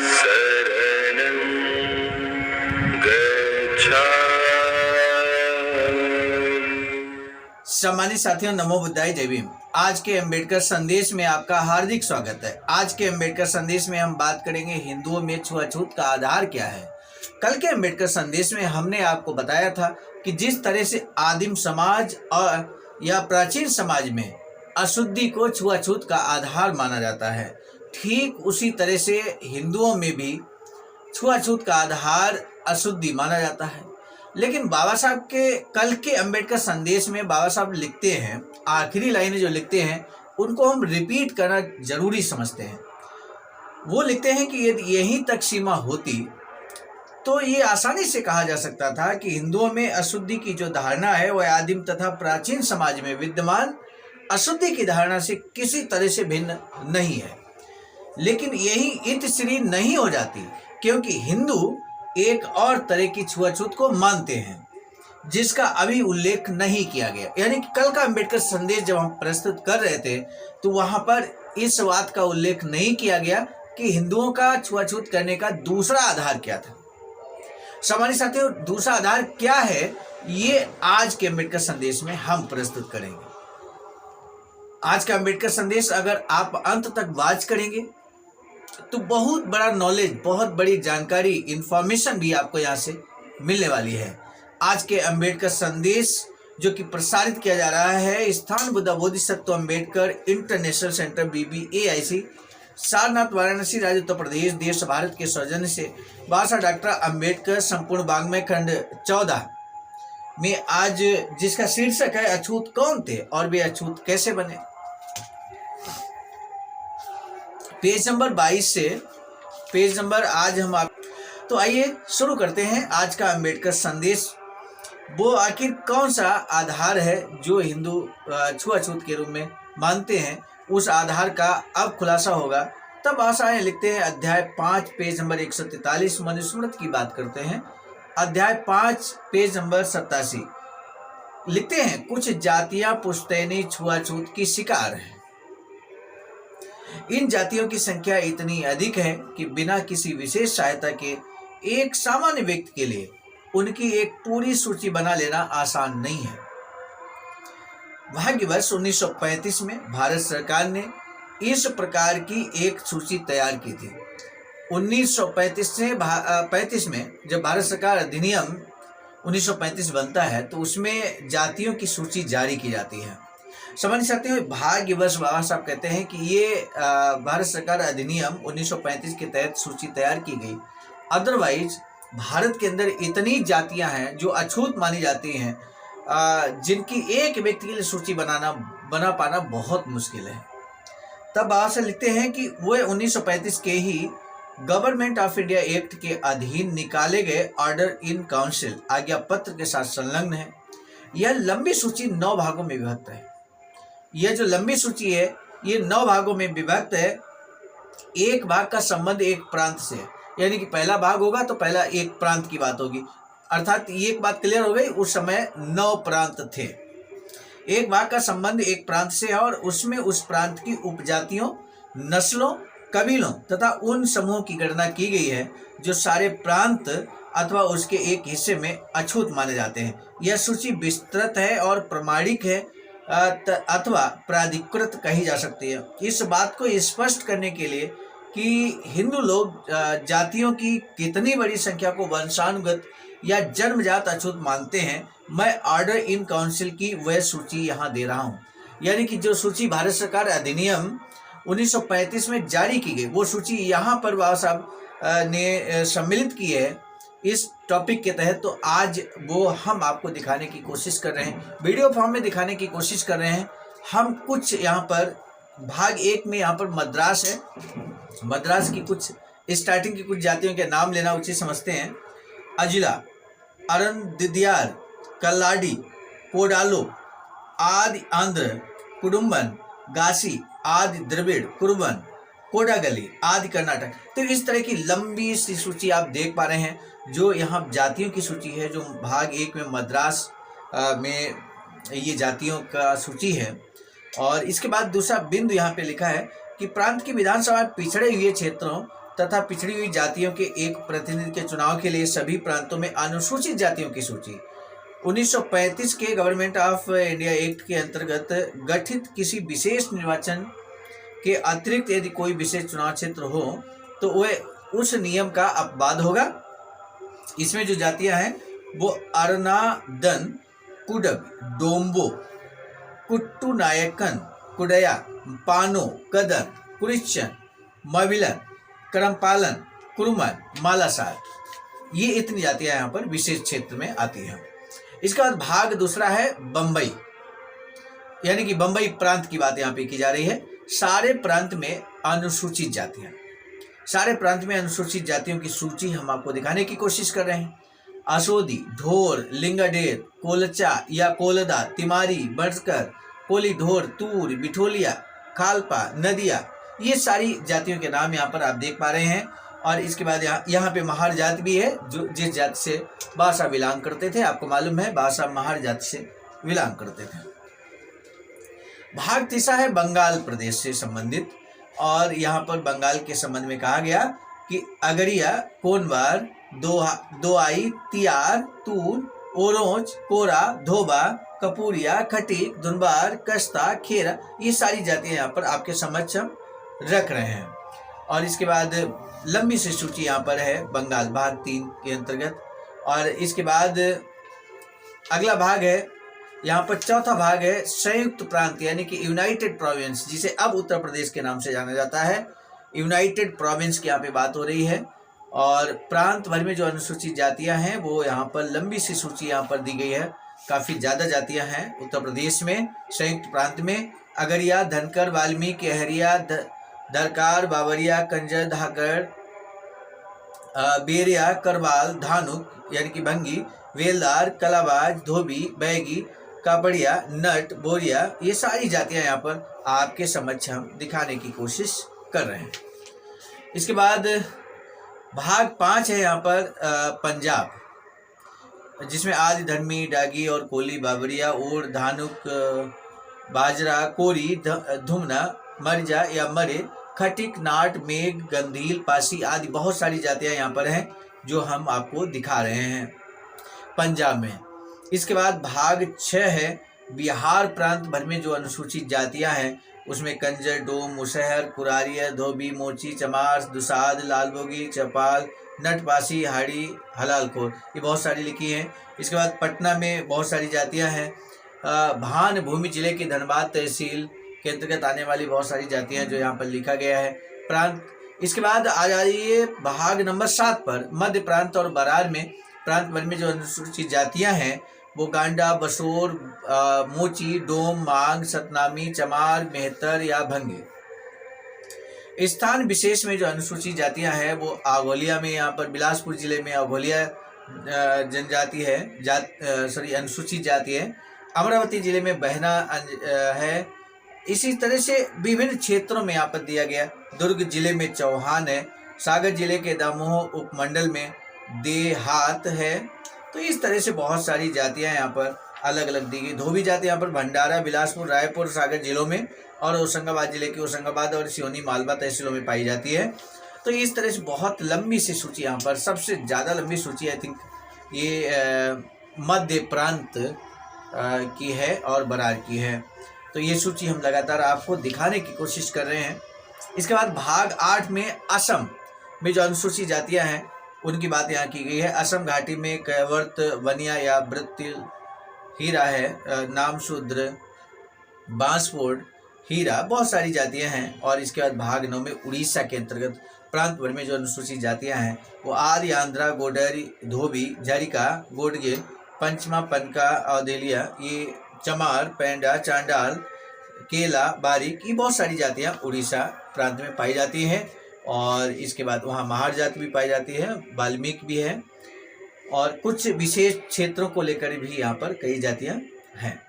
शरणं गच्छामि। सम्मानित साथियों, नमो बुद्धाय, जय भीम। आज के अम्बेडकर संदेश में आपका हार्दिक स्वागत है। आज के अम्बेडकर संदेश में हम बात करेंगे हिंदुओं में छुआछूत का आधार क्या है। कल के अम्बेडकर संदेश में हमने आपको बताया था कि जिस तरह से आदिम समाज या प्राचीन समाज में अशुद्धि को छुआछूत का आधार माना जाता है, ठीक उसी तरह से हिंदुओं में भी छुआछूत का आधार अशुद्धि माना जाता है। लेकिन बाबा साहब के कल के अम्बेडकर संदेश में बाबा साहब लिखते हैं, आखिरी लाइनें जो लिखते हैं उनको हम रिपीट करना जरूरी समझते हैं। वो लिखते हैं कि यदि यहीं तक सीमा होती तो ये आसानी से कहा जा सकता था कि हिंदुओं में अशुद्धि की जो धारणा है वह आदिम तथा प्राचीन समाज में विद्यमान अशुद्धि की धारणा से किसी तरह से भिन्न नहीं है। लेकिन यही इतश्री नहीं हो जाती, क्योंकि हिंदू एक और तरह की छुआछूत को मानते हैं जिसका अभी उल्लेख नहीं किया गया। यानी कि कल का अम्बेडकर संदेश जब हम प्रस्तुत कर रहे थे तो वहां पर इस बात का उल्लेख नहीं किया गया कि हिंदुओं का छुआछूत करने का दूसरा आधार क्या था। सामान्य साथियों, दूसरा आधार क्या है, ये आज के अम्बेडकर संदेश में हम प्रस्तुत करेंगे। आज का अम्बेडकर संदेश अगर आप अंत तक वॉच करेंगे तो बहुत बड़ा नॉलेज, बहुत बड़ी जानकारी, इंफॉर्मेशन भी आपको यहाँ से मिलने वाली है। आज के अम्बेडकर संदेश जो कि प्रसारित किया जा रहा है स्थान Buddha Bodhisattva Ambedkar international centre BBAIC, Sarnath, Varanasi, राज्य उत्तर प्रदेश, देश भारत के सौजन्य से बाबा डॉक्टर अम्बेडकर संपूर्ण वाङ्मय खंड 14 में आज जिसका शीर्षक है अछूत कौन थे और वे अछूत कैसे बने। पेज नंबर 22 से पेज नंबर आज हम आप तो आइए शुरू करते हैं आज का अम्बेडकर संदेश। वो आखिर कौन सा आधार है जो हिंदू छुआछूत के रूप में मानते हैं, उस आधार का अब खुलासा होगा। तब आशाएं लिखते हैं अध्याय 5 पेज नंबर 143 मनुस्मृति की बात करते हैं। अध्याय 5 पेज नंबर 87 लिखते हैं कुछ जातियां पुश्तैनी छुआछूत की शिकार हैं। इन जातियों की संख्या इतनी अधिक है कि बिना किसी विशेष सहायता के एक सामान्य व्यक्ति के लिए उनकी एक पूरी सूची बना लेना आसान नहीं है। भाग्यवश 1935 में भारत सरकार ने इस प्रकार की एक सूची तैयार की थी। 1935 में जब भारत सरकार अधिनियम 1935 बनता है तो उसमें जातियों की सूची जारी की जाती है। समझ सकते हैं, भाग्यवश बाबा साहब कहते हैं कि ये भारत सरकार अधिनियम 1935 के तहत सूची तैयार की गई। अदरवाइज भारत के अंदर इतनी जातियां हैं जो अछूत मानी जाती हैं, जिनकी एक व्यक्ति के लिए सूची बना पाना बहुत मुश्किल है। तब बाबा साहब लिखते हैं कि वो 1935 के ही गवर्नमेंट ऑफ इंडिया एक्ट के अधीन निकाले गए ऑर्डर इन काउंसिल आज्ञा पत्र के साथ संलग्न है। यह लंबी सूची 9 भागों में विभक्त है। यह जो लंबी सूची है ये 9 भागों में विभक्त है। एक भाग का संबंध एक प्रांत से, यानी कि पहला भाग होगा तो पहला एक प्रांत की बात होगी, अर्थात ये एक बात क्लियर हो गई। उस समय 9 प्रांत थे। एक भाग का संबंध एक प्रांत से है और उसमें उस प्रांत की उपजातियों, नस्लों, कबीलों तथा उन समूहों की गणना की गई है जो सारे प्रांत अथवा उसके एक हिस्से में अछूत माने जाते हैं। यह सूची विस्तृत है और प्रमाणिक है अथवा प्राधिकृत कही जा सकती है। इस बात को स्पष्ट करने के लिए कि हिंदू लोग जातियों की कितनी बड़ी संख्या को वंशानुगत या जन्मजात अछूत मानते हैं, मैं ऑर्डर इन काउंसिल की वह सूची यहाँ दे रहा हूँ। यानी कि जो सूची भारत सरकार अधिनियम 1935 में जारी की गई वो सूची यहाँ पर बाबा साहब ने सम्मिलित की है इस टॉपिक के तहत। तो आज वो हम आपको दिखाने की कोशिश कर रहे हैं, वीडियो फॉर्म में दिखाने की कोशिश कर रहे हैं। हम कुछ यहाँ पर भाग 1 में यहाँ पर मद्रास है, मद्रास की कुछ स्टार्टिंग की कुछ जातियों के नाम लेना उचित समझते हैं। अजिला, अरंदियार, कल्लाडी, कोडालो, आदि आंध्र, कुडुम्बन, गासी, आदि द्रविड़, कुरुबन, कोडागली, आदि कर्नाटक। तो इस तरह की लंबी सी सूची आप देख पा रहे हैं जो यहाँ जातियों की सूची है, जो भाग 1 में मद्रास में ये जातियों का सूची है। और इसके बाद दूसरा बिंदु यहाँ पे लिखा है कि प्रांत की विधानसभा पिछड़े हुए क्षेत्रों तथा पिछड़ी हुई जातियों के एक प्रतिनिधि के चुनाव के लिए सभी प्रांतों में अनुसूचित जातियों की सूची 1935 के गवर्नमेंट ऑफ इंडिया एक्ट के अंतर्गत गठित किसी विशेष निर्वाचन के अतिरिक्त यदि कोई विशेष चुनाव क्षेत्र हो तो वह उस नियम का अपवाद होगा। इसमें जो जातियां हैं वो अरनादन, कुडब, डोम्बो, कुट्टू नायकन, कुडया, पानो, कदर, कुरिच्चन, मविलन, करमपालन, कुरुमन, मालासार, ये इतनी जातियां यहाँ पर विशेष क्षेत्र में आती हैं। इसके बाद भाग दूसरा है बम्बई, यानी कि बम्बई प्रांत की बात यहाँ पे की जा रही है। सारे प्रांत में अनुसूचित जातियां, सारे प्रांत में अनुसूचित जातियों की सूची हम आपको दिखाने की कोशिश कर रहे हैं। असोदी, ढोर, लिंगाडेर, कोलचा या कोलदा, तिमारी, बड़कर, कोली ढोर, तूर, बिठोलिया, खालपा, नदिया, ये सारी जातियों के नाम यहाँ पर आप देख पा रहे हैं। और इसके बाद यहाँ पे महार जाति भी है, जो जिस जाति से बासा बिलोंग करते थे, आपको मालूम है बासा महार जाति से बिलोंग करते थे। भाग तीसरा है बंगाल प्रदेश से संबंधित, और यहाँ पर बंगाल के संबंध में कहा गया कि अगरिया, कोनवार, दोआई, तियार, तून, ओरोच, कोरा, धोबा, कपूरिया, खटीक, धुनबार, कस्ता, खेरा, ये सारी जातियां यहाँ पर आपके समक्ष हम रख रहे हैं। और इसके बाद लंबी सी सूची यहाँ पर है बंगाल भाग 3 के अंतर्गत। और इसके बाद अगला भाग है, यहाँ पर चौथा भाग है संयुक्त प्रांत, यानी कि यूनाइटेड प्रोविंस, जिसे अब उत्तर प्रदेश के नाम से जाना जाता है। यूनाइटेड प्रोविंस की यहाँ पे बात हो रही है। और प्रांत भर में जो अनुसूचित जातियां हैं वो यहाँ पर लंबी सी सूची यहाँ पर दी गई है। काफ़ी ज़्यादा जातियां हैं उत्तर प्रदेश में। संयुक्त प्रांत में अगरिया, धनकर, वाल्मीकि, अहरिया, दरकार, बावरिया, कंजर, धाकड़, बेरिया, करवाल, धानुक यानी कि भंगी, वेलदार, कलाबाज, धोबी, बैगी, कापड़िया, नट, बोरिया, ये सारी जातियां यहाँ पर आपके समक्ष हम दिखाने की कोशिश कर रहे हैं। इसके बाद भाग 5 है यहाँ पर पंजाब, जिसमें आदि, धर्मी, डागी और कोली, बाबरिया, और धानुक, बाजरा, कोरी, धुमना, मरजा या मरे, खटिक, नाट, मेघ, गंधील, पासी आदि बहुत सारी जातियां यहाँ पर हैं जो हम आपको दिखा रहे हैं पंजाब में। इसके बाद भाग 6 है बिहार प्रांत भर में जो अनुसूचित जातियां हैं, उसमें कंजर, डोम, मुसहर, कुरारिया, धोबी, मोची, चमार, दुसाद, लालबोगी, चपाल, नटपासी, हाड़ी, हलालखोर, ये बहुत सारी लिखी हैं। इसके बाद पटना में बहुत सारी जातियां हैं। भान भूमि जिले की धनबाद तहसील के अंतर्गत आने वाली बहुत सारी जातियां जो यहाँ पर लिखा गया है प्रांत। इसके बाद आ जाइए भाग नंबर 7 पर, मध्य प्रांत और बरार में प्रांत भर में जो अनुसूचित जातियां हैं वो गांडा, बसोर, मोची, डोम, मांग, सतनामी, चमार, मेहतर या भंगे। स्थान विशेष में जो अनुसूचित जातियां हैं वो अघोलिया में, यहाँ पर बिलासपुर जिले में अघोलिया जनजाति है, अनुसूचित जाति है। अमरावती जिले में बहना है। इसी तरह से विभिन्न क्षेत्रों में यहाँ पर दिया गया। दुर्ग जिले में चौहान है। सागर जिले के दमोह उपमंडल में देहात है। तो इस तरह से बहुत सारी जातियां यहाँ पर अलग अलग दी गई। धोबी जाति यहाँ पर भंडारा, बिलासपुर, रायपुर, सागर जिलों में और होशंगाबाद जिले के होशंगाबाद और सिवनी, मालवा तहसीलों में पाई जाती है। तो इस तरह से बहुत लंबी सी सूची यहाँ पर, सबसे ज़्यादा लंबी सूची आई थिंक ये मध्य प्रांत की है और बरार की है। तो ये सूची हम लगातार आपको दिखाने की कोशिश कर रहे हैं। इसके बाद भाग 8 में असम में जो अनुसूचित जातियां हैं उनकी बात यहाँ की गई है। असम घाटी में कैवर्त, वनिया या वृत्तिल, हीरा है, नामशूद्र, बांसफोर्ड, हीरा, बहुत सारी जातियां हैं। और इसके बाद भाग 9 में उड़ीसा के अंतर्गत प्रांत भर में जो अनुसूचित जातियां हैं वो आदि, आंध्रा, गोडरी, धोबी, झरिका, गोडगे, पंचमा, पनका, औदेलिया, ये चमार, पेंडा, चांडाल, केला, बारिक, ये बहुत सारी जातियां उड़ीसा प्रांत में पाई जाती हैं। और इसके बाद वहाँ महार जाति भी पाई जाती है, वाल्मीकि भी है और कुछ विशेष क्षेत्रों को लेकर भी यहाँ पर कई जातियां हैं।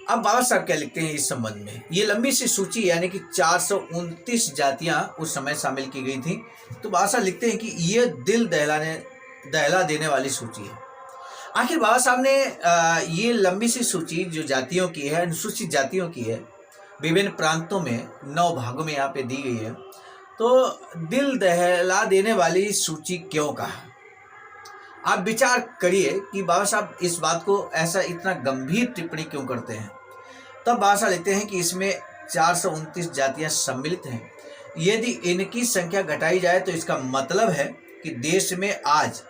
अब बाबा साहब क्या लिखते हैं इस संबंध में। ये लंबी सी सूची यानी कि 429 जातियां उस समय शामिल की गई थी। तो बाबा साहब लिखते हैं कि ये दिल दहला देने वाली सूची है। आखिर बाबा साहब ने ये लंबी सी सूची जो जातियों की है, अनुसूचित जातियों की है, विभिन्न प्रांतों में 9 भागों में यहाँ पे दी गई है। तो दिल दहला देने वाली सूची क्यों कहा? आप विचार करिए कि बाबा साहब इस बात को ऐसा इतना गंभीर टिप्पणी क्यों करते हैं। तब बाबा साहब लिखते हैं कि इसमें 429 जातियां सम्मिलित हैं। यदि इनकी संख्या घटाई जाए तो इसका मतलब है कि देश में आज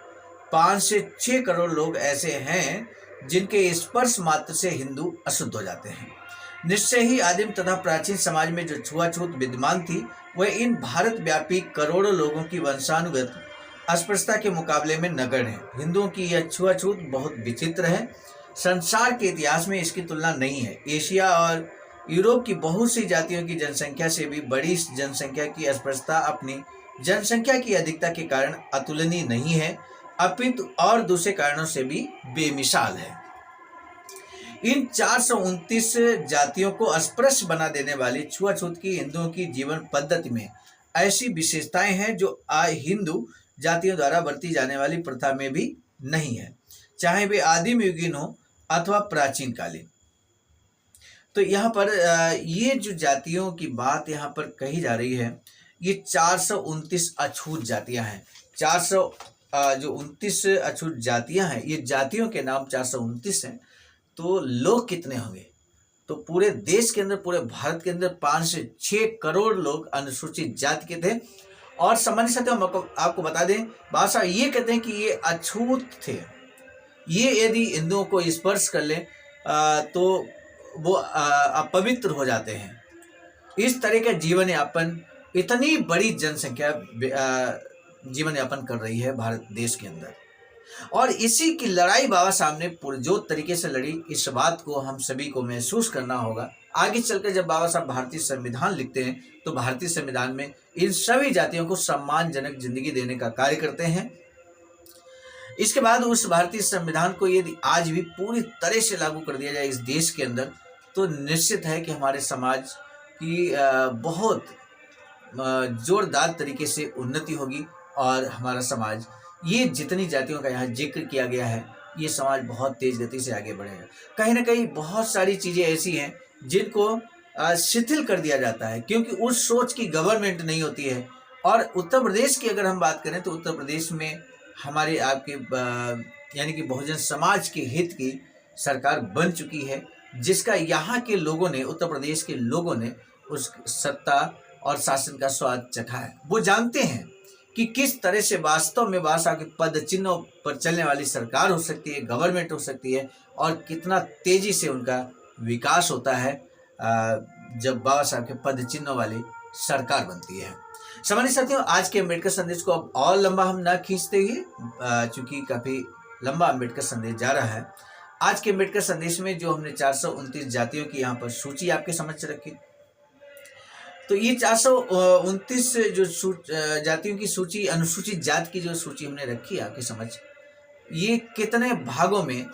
5 से 6 करोड़ लोग ऐसे हैं जिनके स्पर्श मात्र से हिंदू अशुद्ध हो जाते हैं। निश्चय ही आदिम तथा प्राचीन समाज में जो छुआछूत विद्यमान थी वह इन भारत व्यापी करोड़ों लोगों की वंशानुगत अस्पृश्यता के मुकाबले में नगण्य है। हिंदुओं की यह छुआछूत बहुत विचित्र है। संसार के इतिहास में इसकी तुलना नहीं है। एशिया और यूरोप की बहुत सी जातियों की जनसंख्या से भी बड़ी जनसंख्या की अस्पृश्यता अपनी जनसंख्या की अधिकता के कारण अतुलनीय नहीं है, अपितु और दूसरे कारणों से भी बेमिसाल है। इन 429 जातियों को अस्पृश्य बना देने वाली छुआछूत की हिंदुओं की जीवन पद्धति में ऐसी विशेषताएं हैं जो हिंदू जातियों द्वारा बरती जाने वाली प्रथा में भी नहीं है, चाहे वे आदिम युगीन हो अथवा प्राचीन कालीन। तो यहाँ पर ये जो जातियों की बात यहाँ पर कही जा रही है, ये 429 अछूत जातियां हैं। 429 अछूत जातियां हैं, ये जातियों के नाम 429 हैं। तो लोग कितने होंगे? तो पूरे देश के अंदर, पूरे भारत के अंदर 5 से 6 करोड़ लोग अनुसूचित जाति के थे। और सामान्य साथियों, हम आपको बता दें, बाबा साहब ये कहते हैं कि ये अछूत थे। ये यदि हिंदुओं को स्पर्श कर ले तो वो अपवित्र हो जाते हैं। इस तरह का जीवन यापन इतनी बड़ी जनसंख्या जीवन यापन कर रही है भारत देश के अंदर, और इसी की लड़ाई बाबा साहब ने पुरजोर तरीके से लड़ी। इस बात को हम सभी को महसूस करना होगा। आगे चलकर जब बाबा साहब भारतीय संविधान लिखते हैं तो भारतीय संविधान में इन सभी जातियों को सम्मानजनक जिंदगी देने का कार्य करते हैं। इसके बाद उस भारतीय संविधान को यदि आज भी पूरी तरह से लागू कर दिया जाए इस देश के अंदर, तो निश्चित है कि हमारे समाज की बहुत जोरदार तरीके से उन्नति होगी, और हमारा समाज, ये जितनी जातियों का यहाँ जिक्र किया गया है, ये समाज बहुत तेज गति से आगे बढ़ेगा। कहीं ना कहीं बहुत सारी चीज़ें ऐसी हैं जिनको शिथिल कर दिया जाता है, क्योंकि उस सोच की गवर्नमेंट नहीं होती है। और उत्तर प्रदेश की अगर हम बात करें तो उत्तर प्रदेश में हमारे आपके यानी कि बहुजन समाज के हित की सरकार बन चुकी है, जिसका यहाँ के लोगों ने, उत्तर प्रदेश के लोगों ने उस सत्ता और शासन का स्वाद चखा है। वो जानते हैं कि किस तरह से वास्तव में बाबा साहब के पद चिन्हों पर चलने वाली सरकार हो सकती है, गवर्नमेंट हो सकती है, और कितना तेजी से उनका विकास होता है जब बाबा साहब के पद चिन्हों वाली सरकार बनती है। सामान्य साथियों, आज के अम्बेडकर संदेश को अब और लंबा हम ना खींचते हुए, चूंकि काफी लंबा अम्बेडकर संदेश जा रहा है, आज के अम्बेडकर संदेश में जो हमने 429 जातियों की यहाँ पर सूची आपके समक्ष रखी, तो ये 429 जो जातियों की सूची, अनुसूचित जाति की जो सूची हमने रखी आपके समझ, ये कितने भागों में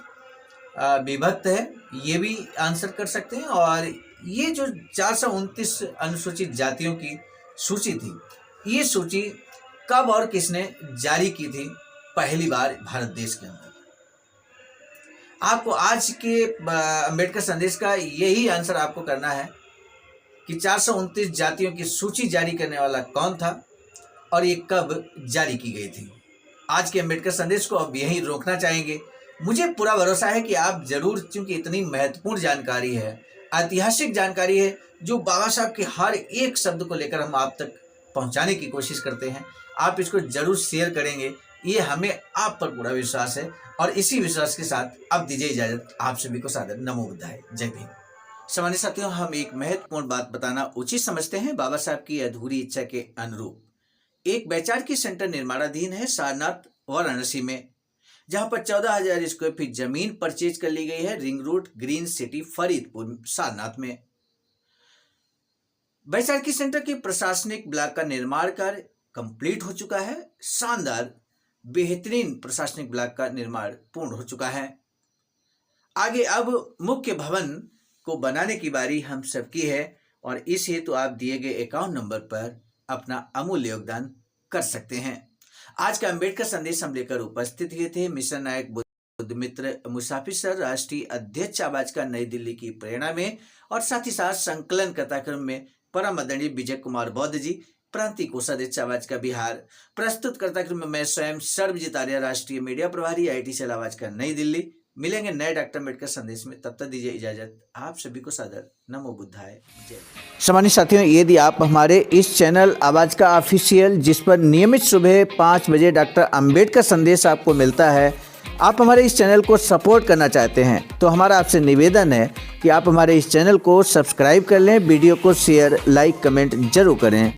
विभक्त है, ये भी आंसर कर सकते हैं। और ये जो 429 अनुसूचित जातियों की सूची थी, ये सूची कब और किसने जारी की थी पहली बार भारत देश के अंदर? आपको आज के अम्बेडकर संदेश का यही आंसर आपको करना है कि 429 जातियों की सूची जारी करने वाला कौन था और ये कब जारी की गई थी। आज के अम्बेडकर संदेश को अब यहीं रोकना चाहेंगे। मुझे पूरा भरोसा है कि आप जरूर, क्योंकि इतनी महत्वपूर्ण जानकारी है, ऐतिहासिक जानकारी है, जो बाबा साहब के हर एक शब्द को लेकर हम आप तक पहुंचाने की कोशिश करते हैं, आप इसको जरूर शेयर करेंगे, ये हमें आप पर पूरा विश्वास है। और इसी विश्वास के साथ अब दीजिए इजाजत। आप सभी को सादर नमो बुद्धाय, जय भीम। सामान्य साथियों, हम एक महत्वपूर्ण बात बताना उचित समझते हैं। बाबा साहब की अधूरी इच्छा के अनुरूप एक वैचारिक सेंटर निर्माणाधीन है सारनाथ वाराणसी में, जहां पर 14,000 स्क्वायर फीट जमीन परचेज कर ली गई है ring road green city Faridpur Sarnath में। वैचारिक सेंटर के प्रशासनिक ब्लॉक का निर्माण कार्य कंप्लीट हो चुका है। शानदार बेहतरीन प्रशासनिक ब्लॉक का निर्माण पूर्ण हो चुका है। आगे अब मुख्य भवन को बनाने की बारी हम सबकी है, और इस हेतु आप दिए गए अकाउंट नंबर पर अपना अमूल्य योगदान कर सकते हैं। आज का अम्बेडकर संदेश हम लेकर उपस्थित हुए थे मिशन नायक मित्र मुसाफिर सर राष्ट्रीय अध्यक्ष आवाज का नई दिल्ली की प्रेरणा में और साथ ही साथ संकलन कथाक्रम में परम आदरणीय विजय कुमार बौद्ध जी, प्रांतीय कोषाध्यक्ष आवाज का बिहार, प्रस्तुत कर्ताक्रम में मैं स्वयं सर्वजीत आर्य, राष्ट्रीय मीडिया प्रभारी IIT सेल आवाज का नई दिल्ली। मिलेंगे नए डॉक्टर अम्बेडकर संदेश में, तब तक दीजिए इजाजत। आप सभी को सादर नमो बुद्धाय जय। सम्मानित साथियों, यदि आप हमारे इस चैनल आवाज का ऑफिशियल, जिस पर नियमित सुबह 5 बजे डॉक्टर अम्बेडकर संदेश आपको मिलता है, आप हमारे इस चैनल को सपोर्ट करना चाहते हैं तो हमारा आपसे निवेदन है कि आप हमारे इस चैनल को सब्सक्राइब कर लें, वीडियो को शेयर, लाइक, कमेंट जरूर करें।